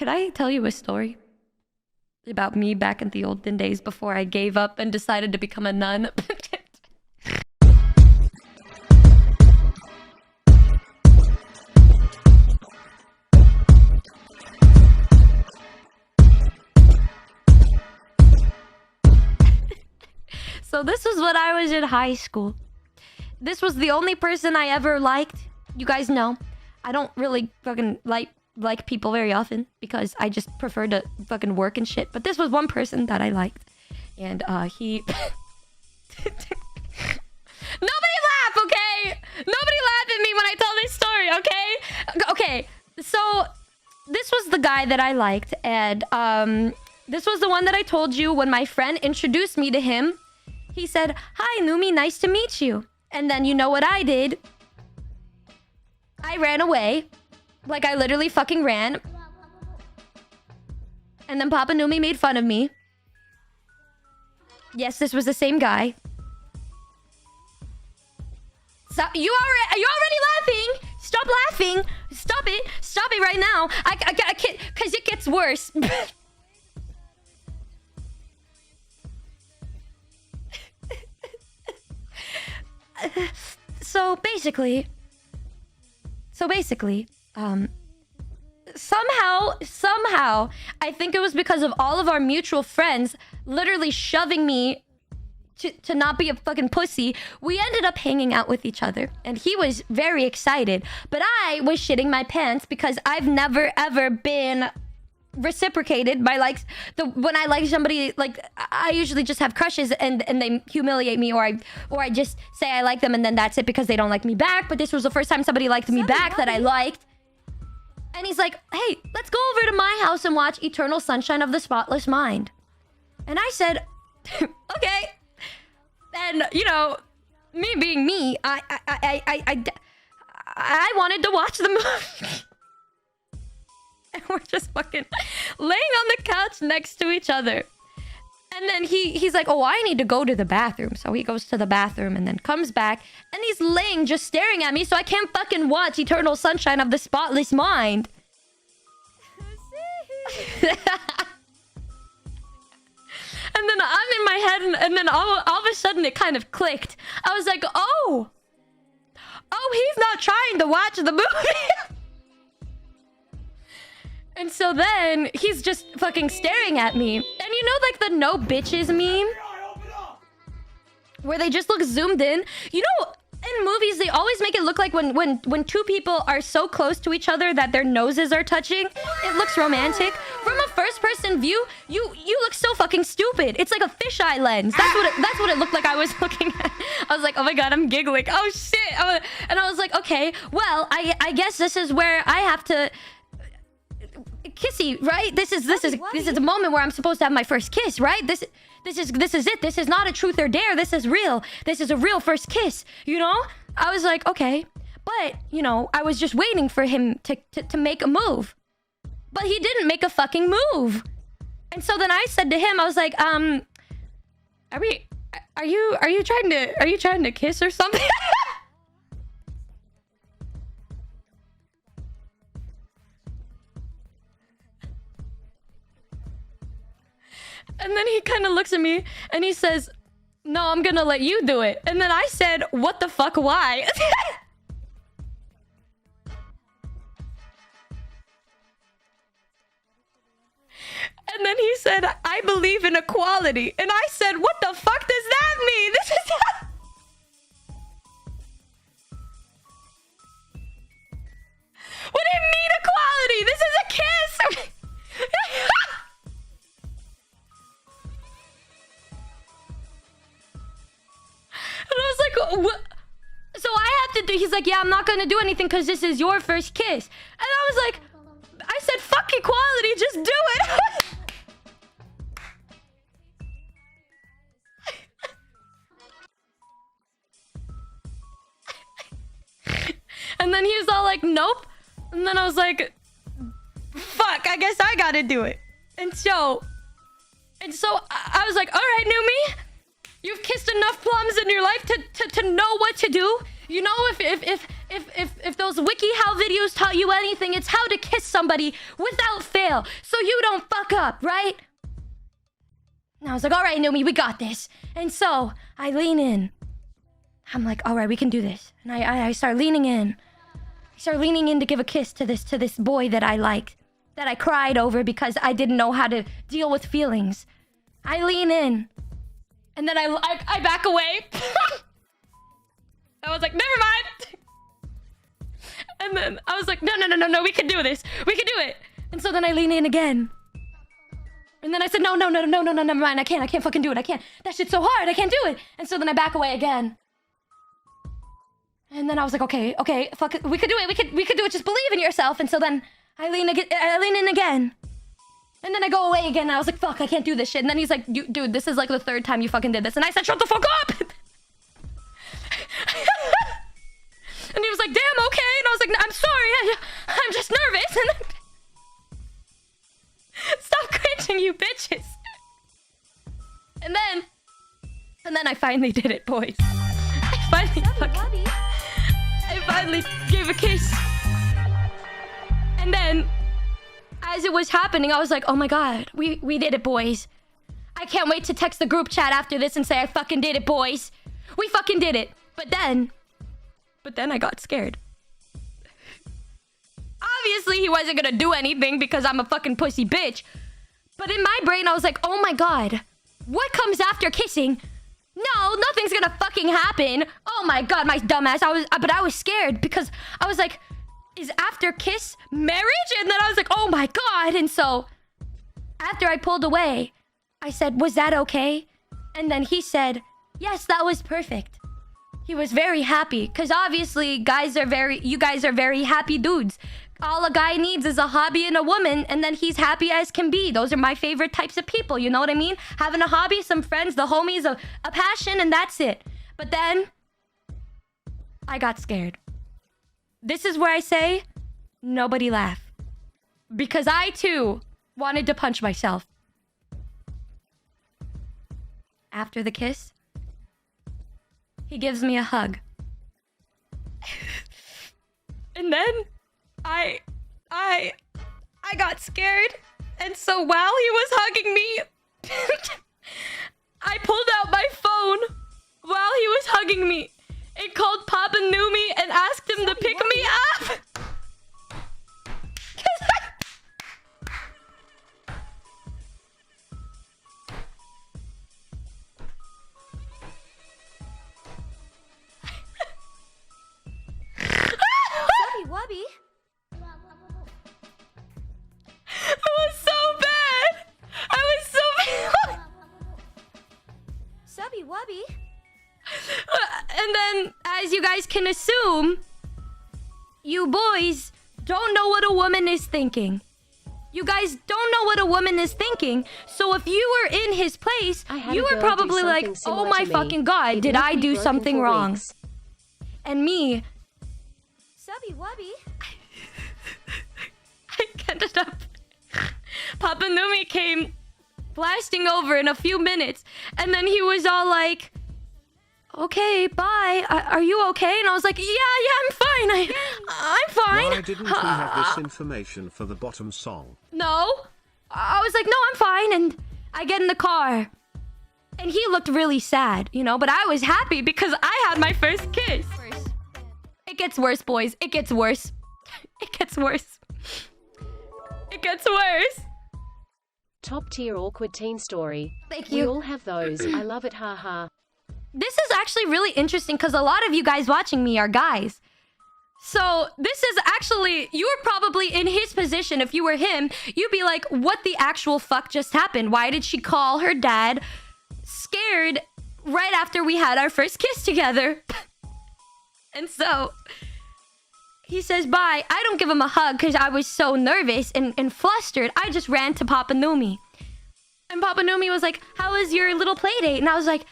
Could I tell you a story about me back in the olden days before I gave up and decided to become a nun? So this was when I was in high school. This was the only person I ever liked. You guys know, I don't really fucking like people very often because I just prefer to fucking work and shit. But this was one person that I liked. And he... Nobody laugh, okay? Nobody laugh at me when I tell this story, okay? Okay, so this was the guy that I liked. And this was the one that I told you when my friend introduced me to him. He said, "Hi, Numi, nice to meet you." And then you know what I did? I ran away. Like, I literally fucking ran. And then Papa Numi made fun of me. Yes, this was the same guy. So, you already laughing? Stop laughing. Stop it. Stop it right now. I can't, because it gets worse. So basically, somehow, I think it was because of all of our mutual friends literally shoving me to not be a fucking pussy, we ended up hanging out with each other. And he was very excited. But I was shitting my pants because I've never, ever been reciprocated by, like, when I like somebody, like, I usually just have crushes and they humiliate me, or I just say I like them and then that's it because they don't like me back. But this was the first time somebody liked me back that I liked. And he's like, "Hey, let's go over to my house and watch Eternal Sunshine of the Spotless Mind." And I said, "Okay." And, you know, me being me, I wanted to watch the movie. And we're just fucking laying on the couch next to each other. And then he's like, "Oh, I need to go to the bathroom." So he goes to the bathroom and then comes back. And he's laying just staring at me, so I can't fucking watch Eternal Sunshine of the Spotless Mind. And then I'm in my head, and then all of a sudden it kind of clicked. I was like, oh, he's not trying to watch the movie. And so then he's just fucking staring at me. And you know, like, the no bitches meme? Where they just look zoomed in? You know, in movies, they always make it look like when two people are so close to each other that their noses are touching, it looks romantic. From a first-person view, you look so fucking stupid. It's like a fisheye lens. That's what it looked like I was looking at. I was like, oh my god, I'm giggling. Oh shit. And I was like, okay, well, I guess this is where I have to... Kissy, right? This is a moment where I'm supposed to have my first kiss, right? This is it. This is not a truth or dare. This is real. This is a real first kiss, you know? I was like, okay. But, you know, I was just waiting for him to make a move. But he didn't make a fucking move. And so then I said to him, I was like, are you trying to kiss or something? And then he kind of looks at me and he says, "No, I'm gonna let you do it." And then I said, "What the fuck, why?" And then he said, "I believe in equality." And I said, "What the fuck does that mean? This is..." What do you mean equality? This is a kiss! And I was like, what? So I have to do... He's like, "Yeah, I'm not going to do anything because this is your first kiss." And I was like... I said, fuck equality, just do it! And then he was all like, "Nope." And then I was like, fuck, I guess I gotta do it. And so I was like, "All right, Numi. You've kissed enough plums in your life to know what to do. You know, if if those WikiHow videos taught you anything, it's how to kiss somebody without fail, so you don't fuck up, right? And I was like, all right, Numi, we got this. And so I lean in. I'm like, all right, we can do this. And I start leaning in. I start leaning in to give a kiss to this boy that I liked, that I cried over because I didn't know how to deal with feelings. I lean in, and then I back away. I was like, never mind. And then I was like, no, we can do this. We can do it. And so then I lean in again. And then I said, no, never mind. I can't fucking do it. I can't. That shit's so hard. I can't do it. And so then I back away again. And then I was like, okay, fuck it. We could do it. We could do it. Just believe in yourself. And so then I lean in again. And then I go away again. And I was like, fuck, I can't do this shit. And then he's like, dude, this is like the third time you fucking did this. And I said, shut the fuck up. And he was like, damn, okay. And I was like, I'm sorry. I'm just nervous. And then... Stop cringing, you bitches. And then I finally did it, boys. I finally gave a kiss. And then, as it was happening, I was like, oh my god, we did it, boys. I can't wait to text the group chat after this and say I fucking did it, boys. We fucking did it. But then I got scared. Obviously, he wasn't gonna do anything because I'm a fucking pussy bitch. But in my brain, I was like, oh my god, what comes after kissing? No, nothing's gonna fucking happen. Oh my god, my dumbass. But I was scared because I was like, is after kiss marriage? And then I was like, oh my god. And so after I pulled away, I said, was that okay? And then he said, yes, that was perfect. He was very happy because obviously you guys are very happy dudes. All a guy needs is a hobby and a woman, and then he's happy as can be. Those are my favorite types of people, you know what I mean? Having a hobby, some friends, the homies, a passion, and that's it. But then, I got scared. This is where I say, nobody laugh. Because I, too, wanted to punch myself. After the kiss, he gives me a hug. And then... I got scared, and so while he was hugging me, I pulled out my phone while he was hugging me and called Papa Numi and asked him to pick me up. Wubby. I was so bad. Subby Wubby. And then, as you guys can assume, you boys don't know what a woman is thinking. You guys don't know what a woman is thinking. So if you were in his place, you were probably like, oh my fucking god, did I do something wrong? And me... Subby Wubby. I ended up... Papa Numi came blasting over in a few minutes. And then he was all like... Okay, bye. Are you okay? And I was like, yeah, I'm fine. I'm fine. Why didn't we have this information for the bottom song? No. I was like, no, I'm fine. And I get in the car. And he looked really sad, you know? But I was happy because I had my first kiss. It gets worse, boys. It gets worse. It gets worse. It gets worse. Top tier awkward teen story. Thank you. We all have those. I love it, haha. This is actually really interesting because a lot of you guys watching me are guys. So this is actually, you were probably in his position. If you were him, you'd be like, what the actual fuck just happened? Why did she call her dad scared right after we had our first kiss together? And so he says bye. I don't give him a hug because I was so nervous and flustered. I just ran to Papa Numi. And Papa Numi was like, how was your little play date? And I was like,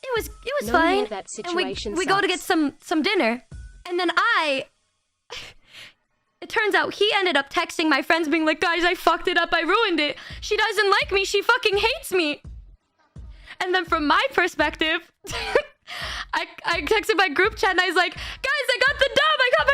it was fine. That and we sucks. go to get some dinner. And then it turns out he ended up texting my friends being like, guys, I fucked it up. I ruined it. She doesn't like me. She fucking hates me. And then from my perspective... I texted my group chat and I was like, guys, I got the dub! I got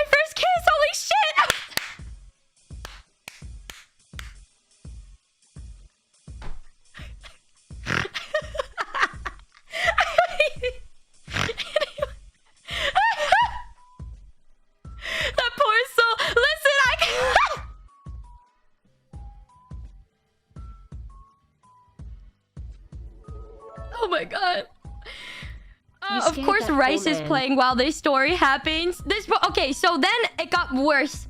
Rice is man. playing while this story happens. Okay, so then it got worse.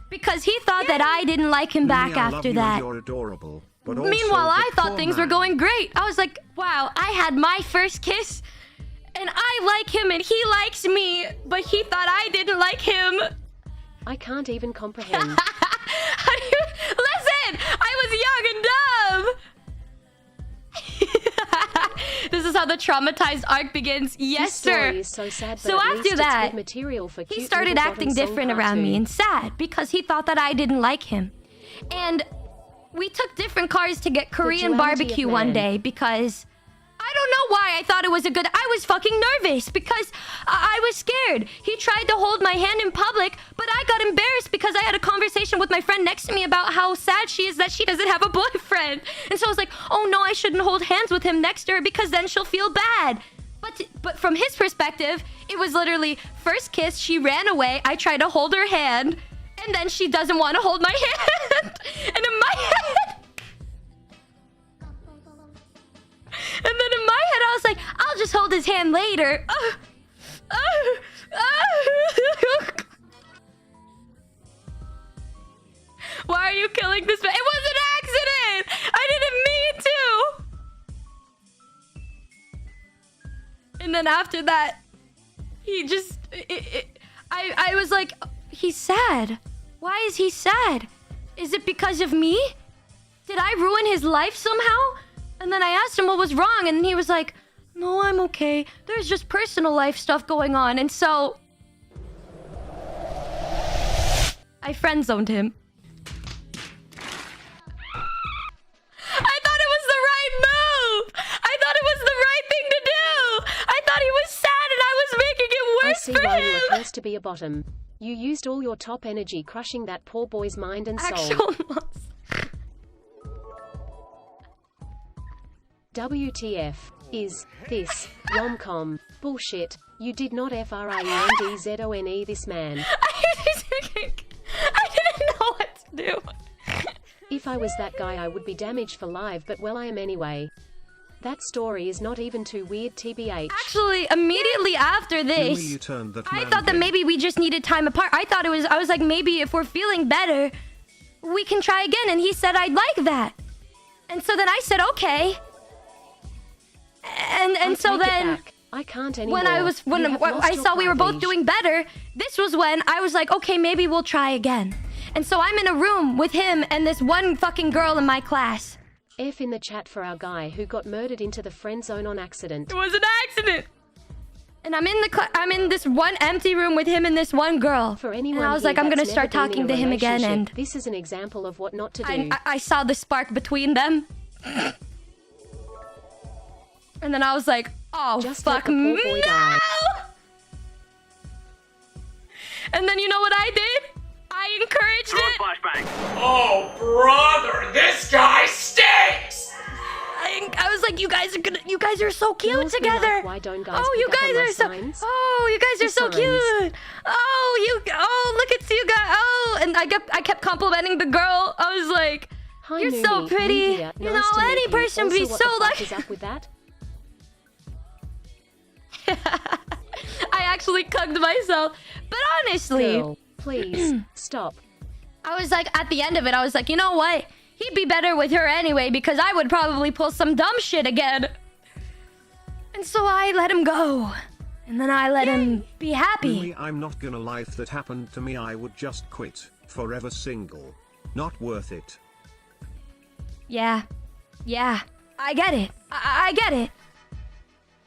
Because he thought that I didn't like him back Numi, I love after you and that. You're adorable, but also Meanwhile, I the thought poor things were man. going great. I was like, wow, I had my first kiss. And I like him and he likes me. But he thought I didn't like him. I can't even comprehend. Listen, I was young and dumb. This is how the traumatized arc begins. Yes, This story sir. is so sad, but So at after least it's that, good material for he cute started little acting bottom song different around me cartoon. and sad because he thought that I didn't like him. And we took different cars to get Korean duality of barbecue one man. day because I don't know why I thought it was a good... I was fucking nervous because I was scared. He tried to hold my hand in public, but I got embarrassed because I had a conversation with my friend next to me about how sad she is that she doesn't have a boyfriend. And so I was like, oh no, I shouldn't hold hands with him next to her because then she'll feel bad. But from his perspective, it was literally first kiss, she ran away, I tried to hold her hand, and then she doesn't want to hold my hand. And in my head... And then in my head, I was like, I'll just hold his hand later. Why are you killing this man? It was an accident! I didn't mean to! And then after that, he just... I was like, he's sad. Why is he sad? Is it because of me? Did I ruin his life somehow? And then I asked him what was wrong, and he was like, no, I'm okay. There's just personal life stuff going on. And so... I friend-zoned him. I thought it was the right move! I thought it was the right thing to do! I thought he was sad and I was making it I worse see for why you him! are cursed to be a bottom. You used all your top energy crushing that poor boy's mind and soul. Actual loss. WTF is this rom-com bullshit? You did not friendzone this man. I didn't know what to do. If I was that guy, I would be damaged for life, but well, I am anyway. That story is not even too weird, TBH. Actually, immediately after Numi, this, you turned that I man thought that gay. maybe we just needed time apart. I was like, maybe if we're feeling better, we can try again. And he said, I'd like that. And so then I said, okay. And I so take it then... back. I can't anymore. When You have lost I your saw we were both prestige. doing better, this was when I was like, okay, maybe we'll try again. And so I'm in a room with him and this one fucking girl in my class. F in the chat for our guy who got murdered into the friend zone on accident. It was an accident. And I'm in this one empty room with him and this one girl. For anyone and I was here like, I'm that's gonna start never been in talking a to him again, relationship, and this is an example of what not to do. I saw the spark between them. And then I was like, oh, Just fuck let the poor boy no! die. And then you know what I did? I encouraged it. Flashbang. Oh, brother, this guy stinks! I was like, you guys are so cute Girls be together. like, why don't guys Oh, you pick up on guys my are so. signs? Oh, you guys are so Signs. cute. Oh, look at you guys. Oh, and I kept complimenting the girl. I was like, Hi, you're so Numi. pretty. Nubia, You nice know, to meet any you. person would Also, be what so the fuck lucky. is up with that? I actually cugged myself. But honestly, Girl, please stop. I was like, at the end of it, I was like, you know what? He'd be better with her anyway because I would probably pull some dumb shit again. And so I let him go. And then I let him be happy. Numi, I'm not gonna lie, if that happened to me, I would just quit. Forever single. Not worth it. Yeah. I get it. I get it.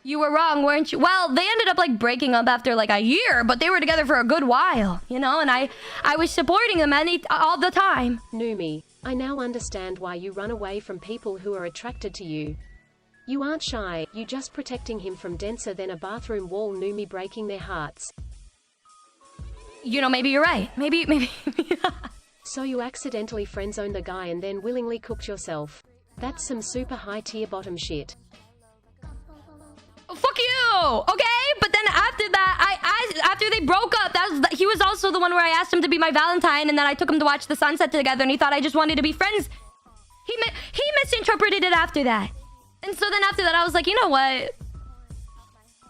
You were wrong, weren't you? Well, they ended up like breaking up after like a year, but they were together for a good while, you know, and I was supporting them all the time. Numi, I now understand why you run away from people who are attracted to you. You aren't shy, you just protecting him from denser than a bathroom wall. Numi breaking their hearts. You know, maybe you're right. Maybe. So you accidentally friendzoned the guy and then willingly cooked yourself. That's some super high tier bottom shit. Oh, fuck you! Okay? But then after that, after they broke up, he was also the one where I asked him to be my Valentine, and then I took him to watch the sunset together, and he thought I just wanted to be friends. He misinterpreted it after that. And so then after that, I was like, you know what?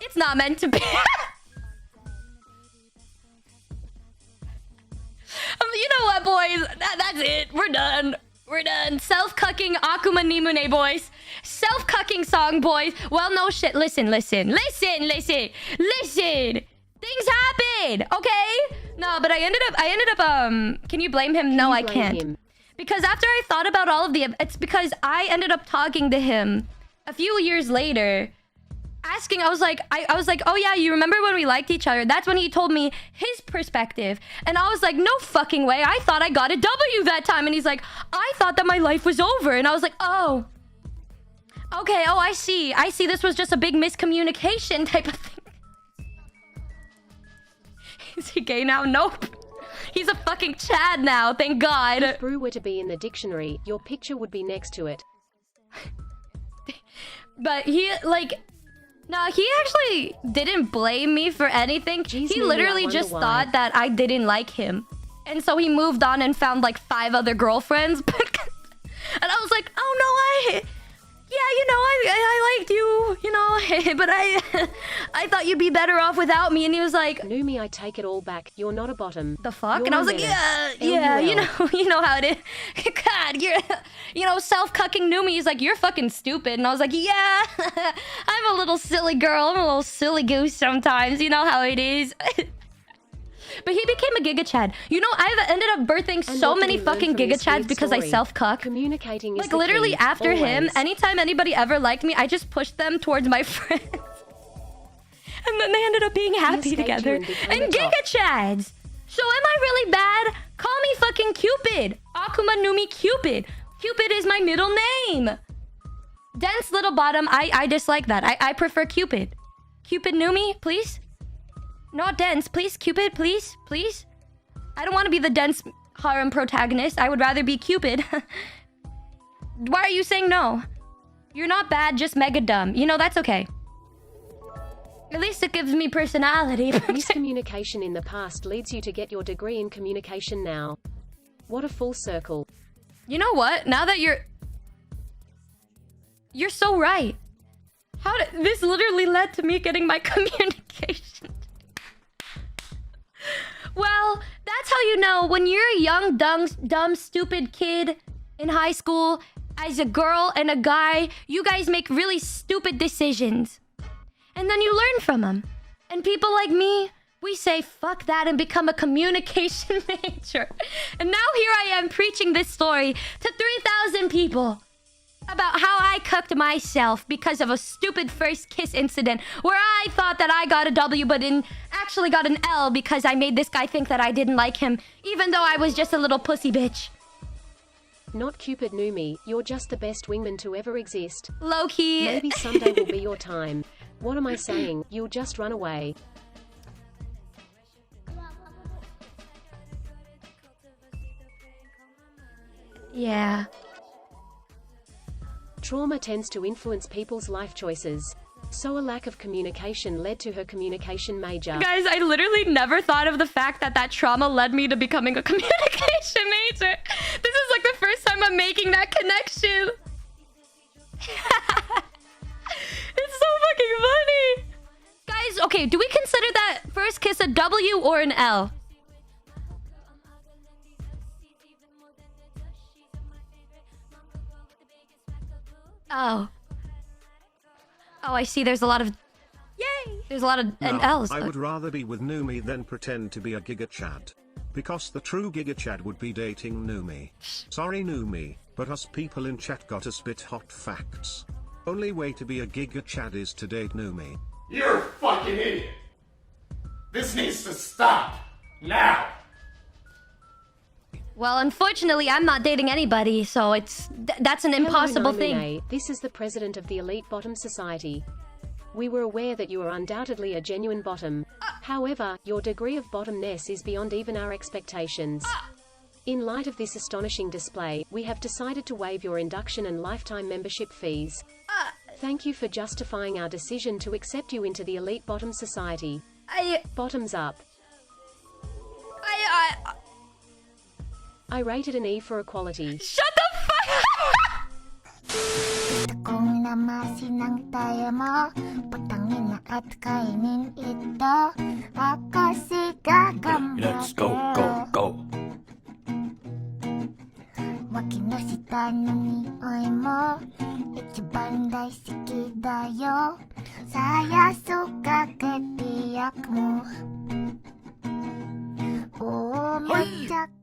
It's not meant to be. You know what, boys? That's it. We're done. We're done. Self-cucking Akuma Nimune, boys. Self-cucking song, boys. Well, no shit. Listen. Things happen, okay? No, but I ended up, can you blame him? No, I can't. Because after I thought about all of the... It's because I ended up talking to him a few years later. Asking, I was like, oh yeah, you remember when we liked each other? That's when he told me his perspective. And I was like, no fucking way. I thought I got a W that time. And he's like, I thought that my life was over. And I was like, oh. Okay, oh, I see. This was just a big miscommunication type of thing. Is he gay now? Nope. He's a fucking Chad now, thank God. If brew were to be in the dictionary, your picture would be next to it. But he, like... No, he actually didn't blame me for anything. Jeez, he literally just thought that I didn't like him. And so he moved on and found like 5 other girlfriends. And I was like, oh no, I liked you, you know, but I thought you'd be better off without me. And he was like, Numi, I take it all back. You're not a bottom. The fuck? You're and I was like, yeah, you know how it is. God, you're, self-cucking Numi. He's like, you're fucking stupid. And I was like, yeah, I'm a little silly girl. I'm a little silly goose sometimes. You know how it is. But he became a Giga Chad. You know, I've ended up birthing so many fucking Giga Chads because I self-cuck. Communicating is like literally key, after always. him, anytime anybody ever liked me, I just pushed them towards my friends. And then they ended up being happy together. And Giga Chads! So am I really bad? Call me fucking Cupid. Akuma Numi Cupid. Cupid is my middle name. Dense little bottom, I dislike that. I prefer Cupid. Cupid Numi, please? Not dense, please. Cupid, please. Please. I don't want to be the dense harem protagonist. I would rather be Cupid. Why are you saying no? You're not bad, just mega dumb. You know, that's okay. At least it gives me personality. Miscommunication in the past leads you to get your degree in communication now. What a full circle. You know what? Now that you're so right. This literally led to me getting my communication. Well, that's how you know when you're a young, dumb, stupid kid in high school, as a girl and a guy, you guys make really stupid decisions. And then you learn from them. And people like me, we say, fuck that, and become a communication major. And now here I am preaching this story to 3,000 people about how I cucked myself because of a stupid first kiss incident where I thought that I got a W but actually got an L because I made this guy think that I didn't like him, even though I was just a little pussy bitch. Not Cupid Numi, you're just the best wingman to ever exist. Low-key. Maybe someday will be your time. What am I saying? You'll just run away. Yeah. Trauma tends to influence people's life choices. So a lack of communication led to her communication major. Guys, I literally never thought of the fact that trauma led me to becoming a communication major. This is like the first time I'm making that connection. It's so fucking funny. Guys, okay, do we consider that first kiss a W or an L? Oh. Oh, I see. There's a lot of... Yay! There's a lot of L's. I would rather be with Numi than pretend to be a Giga Chad. Because the true Giga Chad would be dating Numi. Sorry Numi, but us people in chat gotta spit hot facts. Only way to be a Giga Chad is to date Numi. You're a fucking idiot. This needs to stop. Now. Well, unfortunately, I'm not dating anybody, so that's an impossible Hello, thing. Numi. This is the president of the Elite Bottom Society. We were aware that you are undoubtedly a genuine bottom. However, your degree of bottomness is beyond even our expectations. In light of this astonishing display, we have decided to waive your induction and lifetime membership fees. Thank you for justifying our decision to accept you into the Elite Bottom Society. Bottoms up. I rated an E for equality. Shut the fuck up! masinang tayo mo Putangin na at kainin ito Ako si Gagamba Let's go, go, go. Wakinosita no nioi mo Ichiban daisuki da yo Saya suka ketiak mo Oh, macak